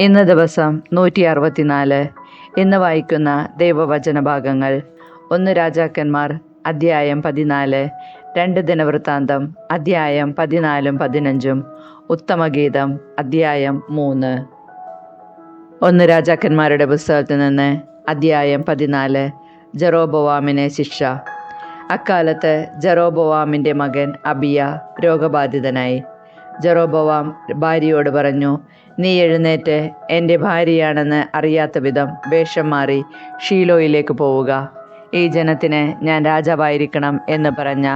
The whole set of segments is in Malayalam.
ഇന്ന് ദിവസം 164. ഇന്ന് വായിക്കുന്ന ദൈവവചന ഭാഗങ്ങൾ: 1 രാജാക്കന്മാർ അധ്യായം 14, 2 ദിനവൃത്താന്തം അധ്യായം 14, 15, ഉത്തമഗീതം അധ്യായം 3. 1 രാജാക്കന്മാരുടെ പുസ്തകത്തിൽ നിന്ന് അധ്യായം 14. ജെറോബോവാമിന് ശിക്ഷ. അക്കാലത്ത് ജെറോബോവാമിൻ്റെ മകൻ അബിയ രോഗബാധിതനായി. ജെറോബോവാം ഭാര്യയോട് പറഞ്ഞു, നീ എഴുന്നേറ്റ് എൻ്റെ ഭാര്യയാണെന്ന് അറിയാത്ത വിധം വേഷം മാറി ഷീലോയിലേക്ക് പോവുക. ഈ ജനത്തിന് ഞാൻ രാജാവായിരിക്കണം എന്ന് പറഞ്ഞ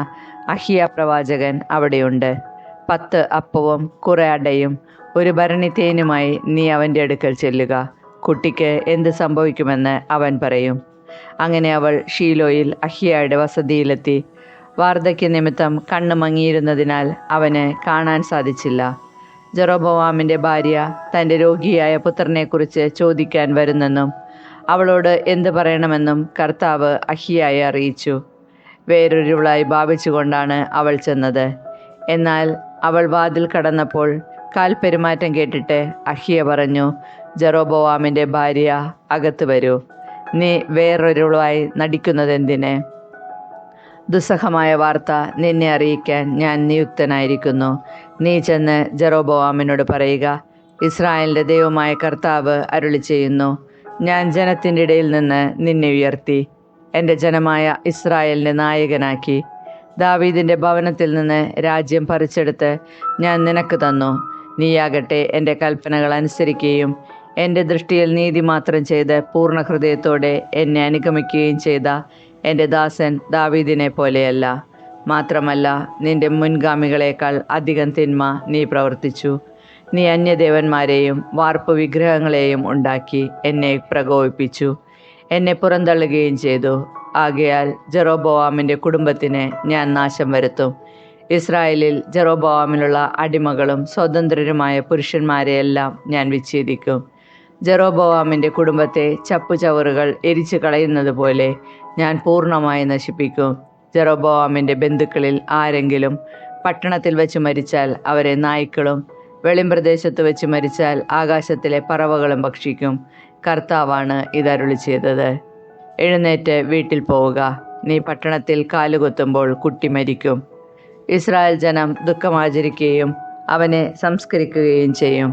അഹിയ പ്രവാചകൻ അവിടെയുണ്ട്. 10 അപ്പവും കുറെ അടയും 1 ഭരണി തേനുമായി നീ അവൻ്റെ അടുക്കൽ ചെല്ലുക. കുട്ടിക്ക് എന്ത് സംഭവിക്കുമെന്ന് അവൻ പറയും. അങ്ങനെ അവൾ ഷീലോയിൽ അഹിയയുടെ വസതിയിലെത്തി. വാർദ്ധക്യ നിമിത്തം കണ്ണ് മങ്ങിയിരുന്നതിനാൽ അവന് കാണാൻ സാധിച്ചില്ല. ജെറോബോവാമിൻ്റെ ഭാര്യ തൻ്റെ രോഗിയായ പുത്രനെക്കുറിച്ച് ചോദിക്കാൻ വരുന്നെന്നും അവളോട് എന്ത് പറയണമെന്നും കർത്താവ് അഹിയയെ അറിയിച്ചു. വേറൊരുവളായി ഭാവിച്ചുകൊണ്ടാണ് അവൾ ചെന്നത്. എന്നാൽ അവൾ വാതിൽ കടന്നപ്പോൾ കാൽപ്പെരുമാറ്റം കേട്ടിട്ട് അഹിയ പറഞ്ഞു, ജെറോബോവാമിൻ്റെ ഭാര്യ, അകത്ത് വരൂ. നീ വേറൊരുവളായി നടിക്കുന്നതെന്തിന്? ദുസ്സഹമായ വാർത്ത നിന്നെ അറിയിക്കാൻ ഞാൻ നിയുക്തനായിരിക്കുന്നു. നീ ചെന്ന് ജെറോബോവാമിനോട് പറയുക, ഇസ്രായേലിൻ്റെ ദൈവമായ കർത്താവ് അരുളി ചെയ്യുന്നു, ഞാൻ ജനത്തിൻ്റെ ഇടയിൽ നിന്ന് നിന്നെ ഉയർത്തി എൻ്റെ ജനമായ ഇസ്രായേലിൻ്റെ നായകനാക്കി. ദാവീദിൻ്റെ ഭവനത്തിൽ നിന്ന് രാജ്യം പറിച്ചെടുത്ത് ഞാൻ നിനക്ക് തന്നു. നീയാകട്ടെ എൻ്റെ കൽപ്പനകൾ അനുസരിക്കുകയും എൻ്റെ ദൃഷ്ടിയിൽ നീതി മാത്രം ചെയ്ത് പൂർണ്ണ ഹൃദയത്തോടെ എന്നെ അനുഗമിക്കുകയും ചെയ്ത എൻ്റെ ദാസൻ ദാവീദിനെ പോലെയല്ല. മാത്രമല്ല, നിന്റെ മുൻഗാമികളെക്കാൾ അധികം തിന്മ നീ പ്രവർത്തിച്ചു. നീ അന്യദേവന്മാരെയും വാർപ്പ് വിഗ്രഹങ്ങളെയും ഉണ്ടാക്കി എന്നെ പ്രകോപിപ്പിച്ചു. എന്നെ പുറന്തള്ളുകയും ചെയ്തു. ആകയാൽ ജെറോബോവാമിൻ്റെ കുടുംബത്തിന് ഞാൻ നാശം വരുത്തും. ഇസ്രായേലിൽ ജെറോബോവാമിലുള്ള അടിമകളും സ്വതന്ത്രരുമായ പുരുഷന്മാരെയെല്ലാം ഞാൻ വിച്ഛേദിക്കും. ജെറോബോവാമിൻ്റെ കുടുംബത്തെ ചപ്പുചവറുകൾ എരിച്ചു കളയുന്നത് പോലെ ഞാൻ പൂർണ്ണമായി നശിപ്പിക്കും. ജെറോബോവാമിൻ്റെ ബന്ധുക്കളിൽ ആരെങ്കിലും പട്ടണത്തിൽ വെച്ച് മരിച്ചാൽ അവരെ നായ്ക്കളും വെളിമ്പ്രദേശത്ത് വെച്ച് മരിച്ചാൽ ആകാശത്തിലെ പറവകളും ഭക്ഷിക്കും. കർത്താവാണ് ഇതരുളി ചെയ്തത്. എഴുന്നേറ്റ് വീട്ടിൽ പോവുക. നീ പട്ടണത്തിൽ കാലുകുത്തുമ്പോൾ കുട്ടി മരിക്കും. ഇസ്രായേൽ ജനം ദുഃഖമാചരിക്കുകയും അവനെ സംസ്കരിക്കുകയും ചെയ്യും.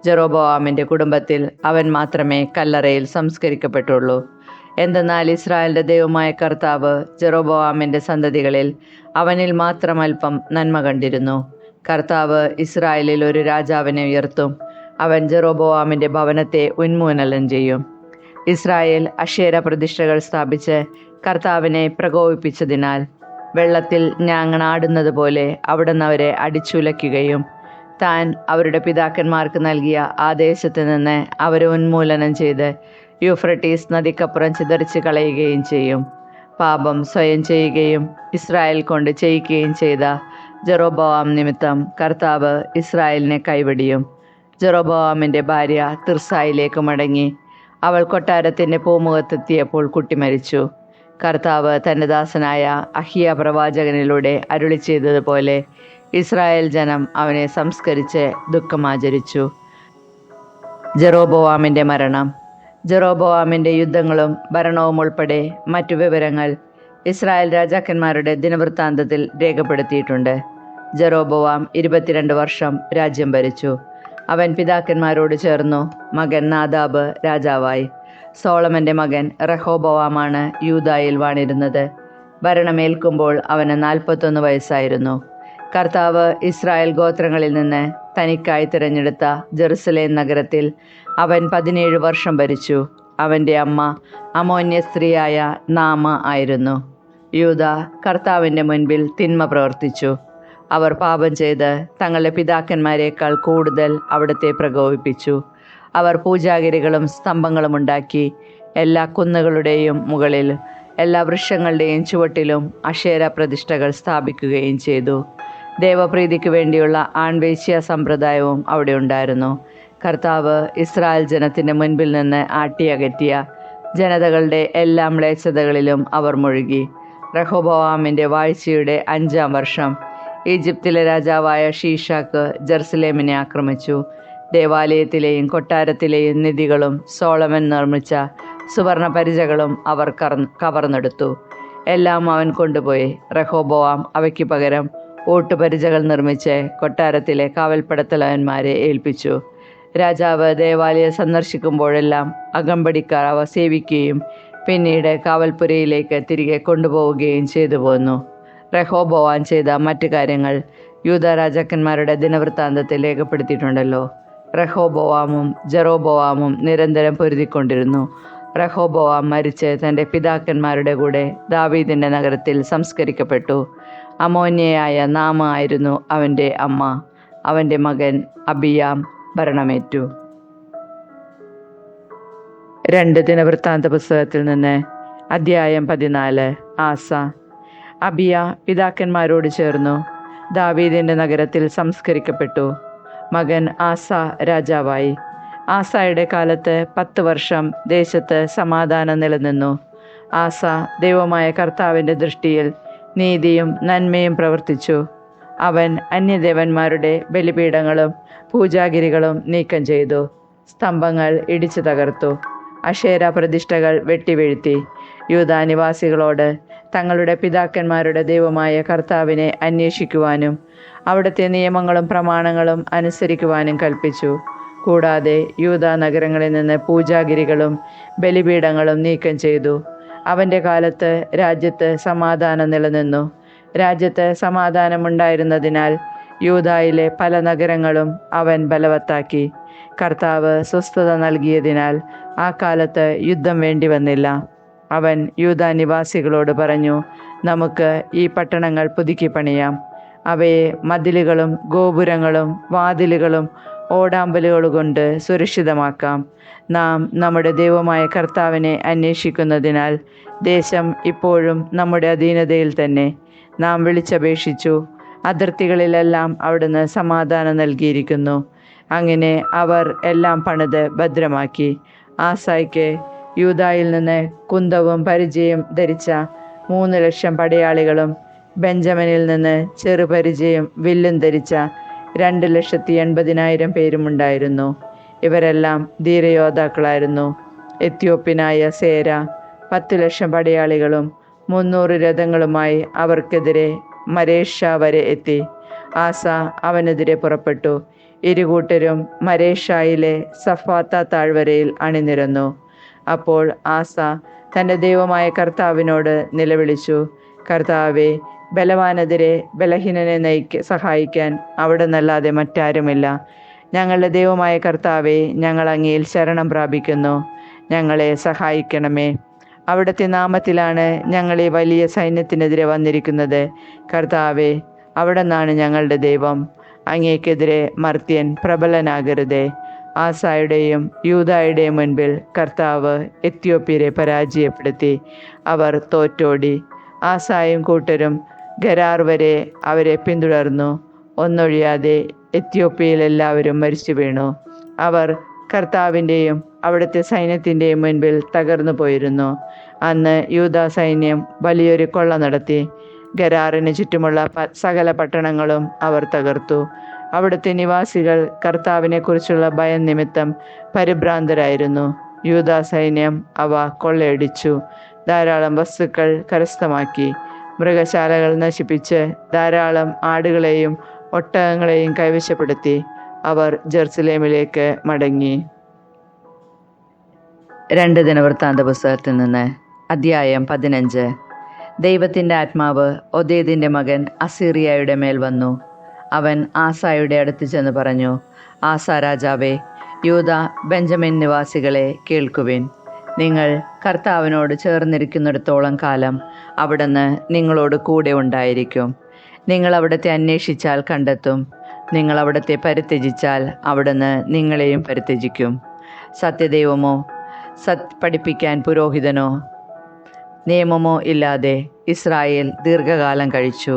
ജെറോബോവാമിൻ്റെ കുടുംബത്തിൽ അവൻ മാത്രമേ കല്ലറയിൽ സംസ്കരിക്കപ്പെട്ടുള്ളൂ. എന്തെന്നാൽ ഇസ്രായേലിൻ്റെ ദൈവമായ കർത്താവ് ജെറോബോവാമിൻ്റെ സന്തതികളിൽ അവനിൽ മാത്രം അല്പം നന്മ കണ്ടിരുന്നു. കർത്താവ് ഇസ്രായേലിൽ ഒരു രാജാവിനെ ഉയർത്തും. അവൻ ജെറോബോവാമിൻ്റെ ഭവനത്തെ ഉന്മൂലനം ചെയ്യും. ഇസ്രായേൽ അശേര പ്രതിഷ്ഠകൾ സ്ഥാപിച്ച് കർത്താവിനെ പ്രകോപിപ്പിച്ചതിനാൽ വെള്ളത്തിൽ ഞാങ്ങണാടുന്നത് പോലെ അവിടുന്ന് അവരെ അടിച്ചുലയ്ക്കുകയും താൻ അവരുടെ പിതാക്കന്മാർക്ക് നൽകിയ ആ ദേശത്ത് നിന്ന് അവരെ ഉന്മൂലനം ചെയ്ത് യൂഫ്രട്ടീസ് നദിക്കപ്പുറം ചിതറിച്ച് കളയുകയും ചെയ്യും. പാപം സ്വയം ചെയ്യുകയും ഇസ്രായേൽ കൊണ്ട് ചെയ്യിക്കുകയും ചെയ്ത ജെറോബോവാം നിമിത്തം കർത്താവ് ഇസ്രായേലിനെ കൈവെടിയും. ജെറോബോവാമിൻ്റെ ഭാര്യ തിർസായിലേക്ക് മടങ്ങി. അവൾ കൊട്ടാരത്തിൻ്റെ പൂമുഖത്തെത്തിയപ്പോൾ കുട്ടി മരിച്ചു. കർത്താവ് തൻ്റെ ദാസനായ അഹിയ പ്രവാചകനിലൂടെ അരുളി ചെയ്തതുപോലെ ഇസ്രായേൽ ജനം അവനെ സംസ്കരിച്ച് ദുഃഖമാചരിച്ചു. ജെറോബോവാമിൻ്റെ മരണം. ജെറോബോവാമിൻ്റെ യുദ്ധങ്ങളും ഭരണവും ഉൾപ്പെടെ മറ്റു വിവരങ്ങൾ ഇസ്രായേൽ രാജാക്കന്മാരുടെ ദിനവൃത്താന്തത്തിൽ രേഖപ്പെടുത്തിയിട്ടുണ്ട്. ജെറോബോവാം 22 വർഷം രാജ്യം ഭരിച്ചു. അവൻ പിതാക്കന്മാരോട് ചേർന്നു. മകൻ നാദാബ് രാജാവായി. സോളമൻ്റെ മകൻ റഹോബോവാമാണ് യൂദായിൽ വാണിരുന്നത്. ഭരണമേൽക്കുമ്പോൾ അവന് 41 വയസ്സായിരുന്നു. കർത്താവ് ഇസ്രായേൽ ഗോത്രങ്ങളിൽ നിന്ന് തനിക്കായി തിരഞ്ഞെടുത്ത ജെറുസലേം നഗരത്തിൽ അവൻ 17 വർഷം ഭരിച്ചു. അവൻ്റെ അമ്മ അമോന്യ സ്ത്രീയായ നാമ ആയിരുന്നു. യൂദ കർത്താവിൻ്റെ മുൻപിൽ തിന്മ പ്രവർത്തിച്ചു. അവർ പാപം ചെയ്ത് തങ്ങളുടെ പിതാക്കന്മാരെക്കാൾ കൂടുതൽ അവിടുത്തെ പ്രകോപിപ്പിച്ചു. അവർ പൂജാഗിരികളും സ്തംഭങ്ങളും ഉണ്ടാക്കി എല്ലാ കുന്നുകളുടെയും മുകളിൽ എല്ലാ വൃക്ഷങ്ങളുടെയും ചുവട്ടിലും അശേര പ്രതിഷ്ഠകൾ സ്ഥാപിക്കുകയും ചെയ്തു. ദേവപ്രീതിക്ക് വേണ്ടിയുള്ള ആൺവേശ്യ സമ്പ്രദായവും അവിടെ ഉണ്ടായിരുന്നു. കർത്താവ് ഇസ്രായേൽ ജനത്തിൻ്റെ മുൻപിൽ നിന്ന് ആട്ടിയകറ്റിയ ജനതകളുടെ എല്ലാ മ്ലേച്ഛതകളിലും അവർ മുഴുകി. റഹോബോവാമിൻ്റെ വാഴ്ചയുടെ 5-ാം വർഷം ഈജിപ്തിലെ രാജാവായ ഷീഷാക്ക് ജെറുസലേമിനെ ആക്രമിച്ചു. ദേവാലയത്തിലെയും കൊട്ടാരത്തിലെയും നിധികളും സോളമൻ നിർമ്മിച്ച സുവർണ പരിചകളും അവർ കവർന്നെടുത്തു. എല്ലാം അവൻ കൊണ്ടുപോയി. റഹോബോവാം അവയ്ക്ക് പകരം ഓട്ടുപരിചകൾ നിർമ്മിച്ച് കൊട്ടാരത്തിലെ കാവൽപ്പടത്തലവന്മാരെ ഏൽപ്പിച്ചു. രാജാവ് ദേവാലയം സന്ദർശിക്കുമ്പോഴെല്ലാം അകമ്പടിക്കാർ അവ സേവിക്കുകയും പിന്നീട് കാവൽപ്പുരയിലേക്ക് തിരികെ കൊണ്ടുപോവുകയും ചെയ്തു പോന്നു. റഹോബോവാം ചെയ്ത മറ്റു കാര്യങ്ങൾ യൂദ രാജാക്കന്മാരുടെ ദിനവൃത്താന്തത്തിൽ രേഖപ്പെടുത്തിയിട്ടുണ്ടല്ലോ. റഹോബോവാമും ജെറോബോവാമും നിരന്തരം പൊരുതിക്കൊണ്ടിരുന്നു. റഹോബോവാം മരിച്ച് തൻ്റെ പിതാക്കന്മാരുടെ കൂടെ ദാവീദിൻ്റെ നഗരത്തിൽ സംസ്കരിക്കപ്പെട്ടു. അമോന്യയായ നാമ ആയിരുന്നു അവൻ്റെ അമ്മ. അവൻ്റെ മകൻ അബിയാം ഭരണമേറ്റു. 2 ദിനവൃത്താന്ത പുസ്തകത്തിൽ നിന്ന് അധ്യായം 14. ആസ. അബിയ പിതാക്കന്മാരോട് ചേർന്നു ദാവീദിൻ്റെ നഗരത്തിൽ സംസ്കരിക്കപ്പെട്ടു. മകൻ ആസ രാജാവായി. ആസയുടെ കാലത്ത് 10 വർഷം ദേശത്ത് സമാധാനം നിലനിന്നു. ആസ ദൈവമായ കർത്താവിൻ്റെ ദൃഷ്ടിയിൽ നീതിയും നന്മയും പ്രവർത്തിച്ചു. അവൻ അന്യദേവന്മാരുടെ ബലിപീഠങ്ങളും പൂജാഗിരികളും നീക്കം ചെയ്തു. സ്തംഭങ്ങൾ ഇടിച്ചു തകർത്തു. അശേര പ്രതിഷ്ഠകൾ വെട്ടിവീഴ്ത്തി. യൂദാ നിവാസികളോട് തങ്ങളുടെ പിതാക്കന്മാരുടെ ദൈവമായ കർത്താവിനെ അന്വേഷിക്കുവാനും അവിടുത്തെ നിയമങ്ങളും പ്രമാണങ്ങളും അനുസരിക്കുവാനും കൽപ്പിച്ചു. കൂടാതെ യൂദാ നഗരങ്ങളിൽ നിന്ന് പൂജാഗിരികളും ബലിപീഠങ്ങളും നീക്കം ചെയ്തു. അവൻ്റെ കാലത്ത് രാജ്യത്ത് സമാധാനം നിലനിന്നു. രാജ്യത്ത് സമാധാനമുണ്ടായിരുന്നതിനാൽ യൂദായിലെ പല നഗരങ്ങളും അവൻ ബലവത്താക്കി. കർത്താവ് സ്വസ്ഥത നൽകിയതിനാൽ ആ കാലത്ത് യുദ്ധം വേണ്ടി വന്നില്ല. അവൻ യൂദാ നിവാസികളോട് പറഞ്ഞു, നമുക്ക് ഈ പട്ടണങ്ങൾ പുതുക്കി പണിയാം. അവയെ മതിലുകളും ഗോപുരങ്ങളും വാതിലുകളും ഓടാമ്പലുകളുകൊണ്ട് സുരക്ഷിതമാക്കാം. നാം നമ്മുടെ ദൈവമായ കർത്താവിനെ അന്വേഷിക്കുന്നതിനാൽ ദേശം ഇപ്പോഴും നമ്മുടെ അധീനതയിൽ തന്നെ. നാം വിളിച്ചപേക്ഷിച്ചു, അതിർത്തികളിലെല്ലാം അവിടുന്ന് സമാധാനം നൽകിയിരിക്കുന്നു. അങ്ങനെ അവർ എല്ലാം പണിത് ഭദ്രമാക്കി. ആസായ്ക്ക് യൂദായിൽ നിന്ന് കുന്തവും പരിചയും ധരിച്ച 3,00,000 പടയാളികളും ബെഞ്ചമിനിൽ നിന്ന് ചെറുപരിചയും വില്ലും ധരിച്ച 2,80,000 പേരുമുണ്ടായിരുന്നു. ഇവരെല്ലാം ധീരയോദ്ധാക്കളായിരുന്നു. എത്യോപ്യനായ സേര 10,00,000 പടയാളികളും 300 രഥങ്ങളുമായി അവർക്കെതിരെ മരേഷ വരെ എത്തി. ആസ അവനെതിരെ പുറപ്പെട്ടു. ഇരുകൂട്ടരും മരേഷായിലെ സഫാത്ത താഴ്വരയിൽ അണിനിരന്നു. അപ്പോൾ ആസ തൻ്റെ ദൈവമായ കർത്താവിനോട് നിലവിളിച്ചു, കർത്താവേ, ബലവാനെതിരെ ബലഹീനനെ സഹായിക്കാൻ അവിടെ നിന്നല്ലാതെ മറ്റാരുമില്ല. ഞങ്ങളുടെ ദൈവമായ കർത്താവേ, ഞങ്ങൾ അങ്ങയിൽ ശരണം പ്രാപിക്കുന്നു. ഞങ്ങളെ സഹായിക്കണമേ. അവിടുത്തെ നാമത്തിലാണ് ഞങ്ങൾ ഈ വലിയ സൈന്യത്തിനെതിരെ വന്നിരിക്കുന്നത്. കർത്താവേ, അവിടെ നിന്നാണ് ഞങ്ങളുടെ ദൈവം. അങ്ങേക്കെതിരെ മർത്യൻ പ്രബലനാകരുതേ. ആസായുടെയും യൂദായുടെയും മുൻപിൽ കർത്താവ് എത്യോപ്യരെ പരാജയപ്പെടുത്തി. അവർ തോറ്റോടി. ആസായും കൂട്ടരും ഗരാർ വരെ അവരെ പിന്തുടർന്നു. ഒന്നൊഴിയാതെ എത്യോപ്യയിൽ എല്ലാവരും മരിച്ചു വീണു. അവർ കർത്താവിൻ്റെയും അവിടുത്തെ സൈന്യത്തിൻ്റെയും മുൻപിൽ തകർന്നു പോയിരുന്നു. അന്ന് യൂദാ സൈന്യം വലിയൊരു കൊള്ള നടത്തി. ഗരാറിന് ചുറ്റുമുള്ള സകല പട്ടണങ്ങളും അവർ തകർത്തു. അവിടുത്തെ നിവാസികൾ കർത്താവിനെക്കുറിച്ചുള്ള ഭയം നിമിത്തം പരിഭ്രാന്തരായിരുന്നു. യൂദാ സൈന്യം അവ കൊള്ളയടിച്ചു. ധാരാളം വസ്തുക്കൾ കരസ്ഥമാക്കി. മൃഗശാലകൾ നശിപ്പിച്ച് ധാരാളം ആടുകളെയും ഒട്ടകങ്ങളെയും കൈവശപ്പെടുത്തി. അവർ ജെറുസലേമിലേക്ക് മടങ്ങി. 2 ദിനവൃത്താന്ത പുസ്തകത്തിൽ നിന്ന് അധ്യായം 15. ദൈവത്തിൻ്റെ ആത്മാവ് ഒദേദിൻ്റെ മകൻ അസീറിയയുടെ മേൽ വന്നു. അവൻ ആസായുടെ അടുത്ത് ചെന്ന് പറഞ്ഞു, ആസ രാജാവേ, യൂദ ബെഞ്ചമിൻ നിവാസികളെ കേൾക്കുവിൻ. നിങ്ങൾ കർത്താവിനോട് ചേർന്നിരിക്കുന്നിടത്തോളം കാലം അവിടുന്ന് നിങ്ങളോട് കൂടെ ഉണ്ടായിരിക്കും. നിങ്ങൾ അവിടുത്തെ അന്വേഷിച്ചാൽ കണ്ടെത്തും. നിങ്ങൾ അവിടുത്തെ പരിത്യജിച്ചാൽ അവിടുന്ന് നിങ്ങളെയും പരിത്യജിക്കും. സത്യദൈവമോ പഠിപ്പിക്കാൻ പുരോഹിതനോ നിയമമോ ഇല്ലാതെ ഇസ്രായേൽ ദീർഘകാലം കഴിച്ചു.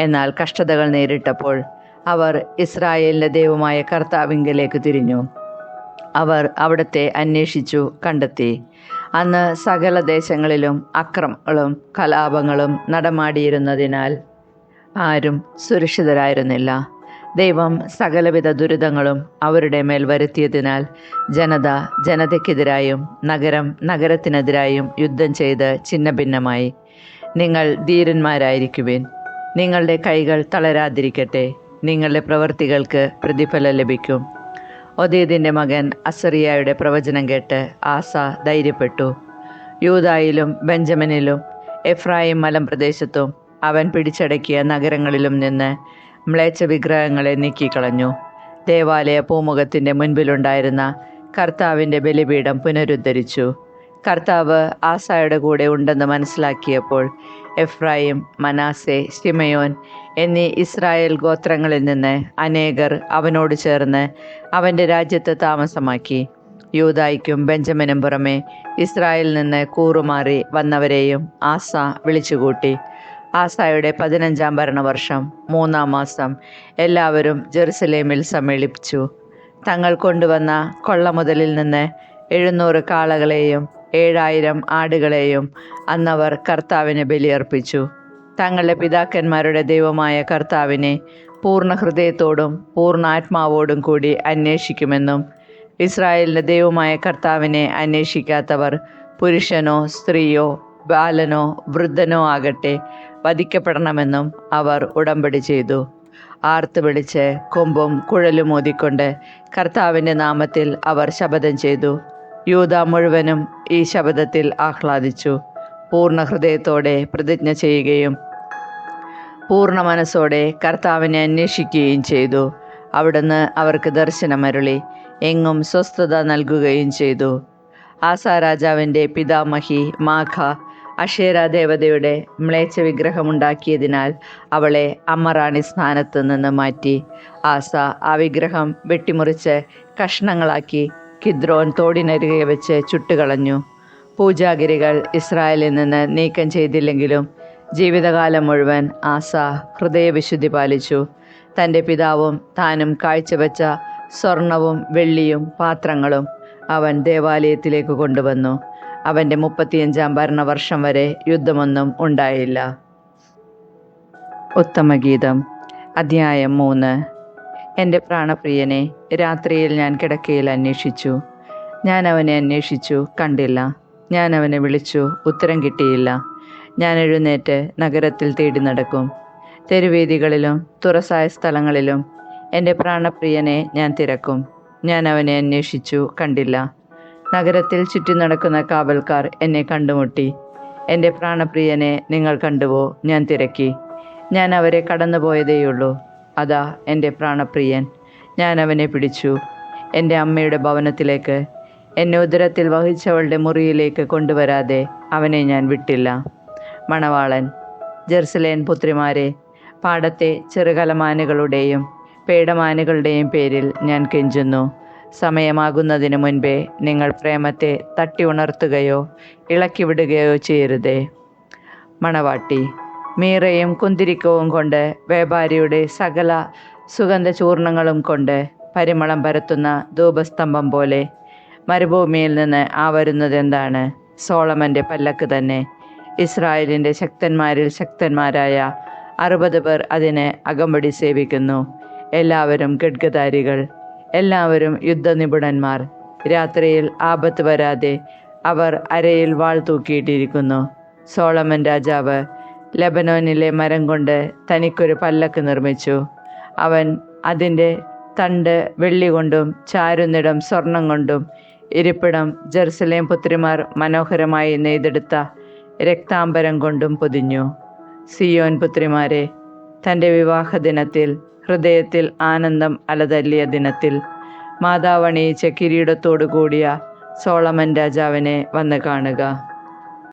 എന്നാൽ കഷ്ടതകൾ നേരിട്ടപ്പോൾ അവർ ഇസ്രായേലിൻ്റെ ദൈവമായ കർത്താവിങ്കലേക്ക് തിരിഞ്ഞു. അവർ അവിടുത്തെ അന്വേഷിച്ചു കണ്ടെത്തി. അന്ന് സകല ദേശങ്ങളിലും അക്രമങ്ങളും കലാപങ്ങളും നടമാടിയിരുന്നതിനാൽ ആരും സുരക്ഷിതരായിരുന്നില്ല. ദൈവം സകലവിധ ദുരിതങ്ങളും അവരുടെ മേൽ വരുത്തിയതിനാൽ ജനത ജനതയ്ക്കെതിരായും നഗരം നഗരത്തിനെതിരായും യുദ്ധം ചെയ്ത് ഛിന്നഭിന്നമായി. നിങ്ങൾ ധീരന്മാരായിരിക്കുവിൻ. നിങ്ങളുടെ കൈകൾ തളരാതിരിക്കട്ടെ. നിങ്ങളുടെ പ്രവൃത്തികൾക്ക് പ്രതിഫലം ലഭിക്കും. ഒദേദിൻ്റെ മകൻ അസറിയായുടെ പ്രവചനം കേട്ട് ആസ ധൈര്യപ്പെട്ടു. യൂദായിലും ബെഞ്ചമിനിലും എഫ്രായിം മലമ്പ്രദേശത്തും അവൻ പിടിച്ചടക്കിയ നഗരങ്ങളിലും നിന്ന് മ്ലേച്ഛ വിഗ്രഹങ്ങളെ നീക്കിക്കളഞ്ഞു. ദേവാലയ പൂമുഖത്തിൻ്റെ മുൻപിലുണ്ടായിരുന്ന കർത്താവിൻ്റെ ബലിപീഠം പുനരുദ്ധരിച്ചു. കർത്താവ് ആസായുടെ കൂടെ ഉണ്ടെന്ന് മനസ്സിലാക്കിയപ്പോൾ എഫ്രായിം, മനാസെ, ശിമയോൻ എന്നീ ഇസ്രായേൽ ഗോത്രങ്ങളിൽ നിന്ന് അനേകർ അവനോട് ചേർന്ന് അവൻ്റെ രാജ്യത്ത് താമസമാക്കി. യൂദായ്ക്കും ബെഞ്ചമിനും പുറമെ ഇസ്രായേലിൽ നിന്ന് കൂറുമാറി വന്നവരെയും ആസ വിളിച്ചുകൂട്ടി. ആസായുടെ 15-ാം ഭരണവർഷം 3-ാം മാസം എല്ലാവരും ജെറുസലേമിൽ സമ്മേളിച്ചു. തങ്ങൾ കൊണ്ടുവന്ന കൊള്ളമുതലിൽ നിന്ന് 700 കാളകളെയും 7000 ആടുകളെയും അന്നവർ കർത്താവിന് ബലിയർപ്പിച്ചു. തങ്ങളുടെ പിതാക്കന്മാരുടെ ദൈവമായ കർത്താവിനെ പൂർണ്ണ ഹൃദയത്തോടും പൂർണ്ണ ആത്മാവോടും കൂടി അന്വേഷിക്കുമെന്നും ഇസ്രായേലിൻ്റെ ദൈവമായ കർത്താവിനെ അന്വേഷിക്കാത്തവർ പുരുഷനോ സ്ത്രീയോ ബാലനോ വൃദ്ധനോ ആകട്ടെ വധിക്കപ്പെടണമെന്നും അവർ ഉടമ്പടി ചെയ്തു. ആർത്ത് വിളിച്ച് കൊമ്പും കുഴലും ഊതിക്കൊണ്ട് കർത്താവിൻ്റെ നാമത്തിൽ അവർ ശപഥം ചെയ്തു. യൂദ മുഴുവനും ഈ ശപഥത്തിൽ ആഹ്ലാദിച്ചു. പൂർണ്ണ ഹൃദയത്തോടെ പ്രതിജ്ഞ ചെയ്യുകയും പൂർണ്ണ മനസ്സോടെ കർത്താവിനെ അന്വേഷിക്കുകയും ചെയ്തു. അവിടുന്ന് അവർക്ക് ദർശനമരുളി എങ്ങും സ്വസ്ഥത നൽകുകയും ചെയ്തു. ആസാ രാജാവിൻ്റെ പിതാമഹി മാഖ അഷേര ദേവതയുടെ മ്ലേച്ഛ വിഗ്രഹമുണ്ടാക്കിയതിനാൽ അവളെ അമ്മറാണി സ്ഥാനത്ത് നിന്ന് മാറ്റി. ആസ ആ വിഗ്രഹം വെട്ടിമുറിച്ച് കഷ്ണങ്ങളാക്കി കിദ്രോൻ തോടിനരികെ വെച്ച് ചുട്ടുകളഞ്ഞു. പൂജാഗിരികൾ ഇസ്രായേലിൽ നിന്ന് നീക്കം ചെയ്തില്ലെങ്കിലും ജീവിതകാലം മുഴുവൻ ആസ ഹൃദയവിശുദ്ധി പാലിച്ചു. തൻ്റെ പിതാവും താനും കാഴ്ചവെച്ച സ്വർണവും വെള്ളിയും പാത്രങ്ങളും അവൻ ദേവാലയത്തിലേക്ക് കൊണ്ടുവന്നു. അവൻ്റെ 35-ാം ഭരണവർഷം വരെ യുദ്ധമൊന്നും ഉണ്ടായില്ല. ഉത്തമഗീതം അധ്യായം 3. എൻ്റെ പ്രാണപ്രിയനെ രാത്രിയിൽ ഞാൻ കിടക്കയിൽ അന്വേഷിച്ചു. ഞാൻ അവനെ അന്വേഷിച്ചു, കണ്ടില്ല. ഞാൻ അവനെ വിളിച്ചു, ഉത്തരം കിട്ടിയില്ല. ഞാൻ എഴുന്നേറ്റ് നഗരത്തിൽ തേടി നടക്കും. തെരുവീഥികളിലും തുറസായ സ്ഥലങ്ങളിലും എൻ്റെ പ്രാണപ്രിയനെ ഞാൻ തിരക്കും. ഞാൻ അവനെ അന്വേഷിച്ചു, കണ്ടില്ല. നഗരത്തിൽ ചുറ്റി നടക്കുന്ന കാവൽക്കാർ എന്നെ കണ്ടുമുട്ടി. എൻ്റെ പ്രാണപ്രിയനെ നിങ്ങൾ കണ്ടുവോ? ഞാൻ തിരക്കി. ഞാൻ അവരെ കടന്നുപോയതേയുള്ളൂ. അതാ എൻ്റെ പ്രാണപ്രിയൻ. ഞാൻ അവനെ പിടിച്ചു. എൻ്റെ അമ്മയുടെ ഭവനത്തിലേക്ക്, എന്നെ ഉദരത്തിൽ വഹിച്ചവളുടെ മുറിയിലേക്ക് കൊണ്ടുവരാതെ അവനെ ഞാൻ വിട്ടില്ല. മണവാളൻ. ജെറുസലേം പുത്രിമാരെ, പാടത്തെ ചെറുകലമാനുകളുടെയും പേടമാനുകളുടെയും പേരിൽ ഞാൻ കെഞ്ചുന്നു. സമയമാകുന്നതിന് മുൻപേ നിങ്ങൾ പ്രേമത്തെ തട്ടി ഉണർത്തുകയോ ഇളക്കിവിടുകയോ ചെയ്യരുതേ. മണവാട്ടി. മീറയും കുന്തിരിക്കവും കൊണ്ട് വ്യാപാരിയുടെ സകല സുഗന്ധചൂർണങ്ങളും കൊണ്ട് പരിമളം പരത്തുന്ന ധൂപസ്തംഭം പോലെ മരുഭൂമിയിൽ നിന്ന് ആ വരുന്നതെന്താണ്? സോളമൻ്റെ പല്ലക്ക് തന്നെ. ഇസ്രായേലിൻ്റെ ശക്തന്മാരിൽ ശക്തന്മാരായ 60 പേർ അതിനെ അകമ്പടി സേവിക്കുന്നു. എല്ലാവരും ഖഡ്ഗധാരികൾ, എല്ലാവരും യുദ്ധനിപുണന്മാർ. രാത്രിയിൽ ആപത്ത് വരാതെ അവർ അരയിൽ വാൾ തൂക്കിയിട്ടിരിക്കുന്നു. സോളമൻ രാജാവ് ലെബനോനിലെ മരം കൊണ്ട് തനിക്കൊരു പല്ലക്ക് നിർമ്മിച്ചു. അവൻ അതിൻ്റെ തണ്ട് വെള്ളി കൊണ്ടും ചാരുന്നിടം സ്വർണം കൊണ്ടും ഇരിപ്പിടം ജെറുസലേം പുത്രിമാർ മനോഹരമായി നെയ്തെടുത്ത രക്താംബരം കൊണ്ടും പൊതിഞ്ഞു. സിയോൻ പുത്രിമാരെ, തൻ്റെ വിവാഹ ദിനത്തിൽ, ഹൃദയത്തിൽ ആനന്ദം അലതല്ലിയ ദിനത്തിൽ, മാതാവണിയിച്ച കിരീടത്തോടു കൂടിയ സോളമൻ രാജാവിനെ വന്ന് കാണുക.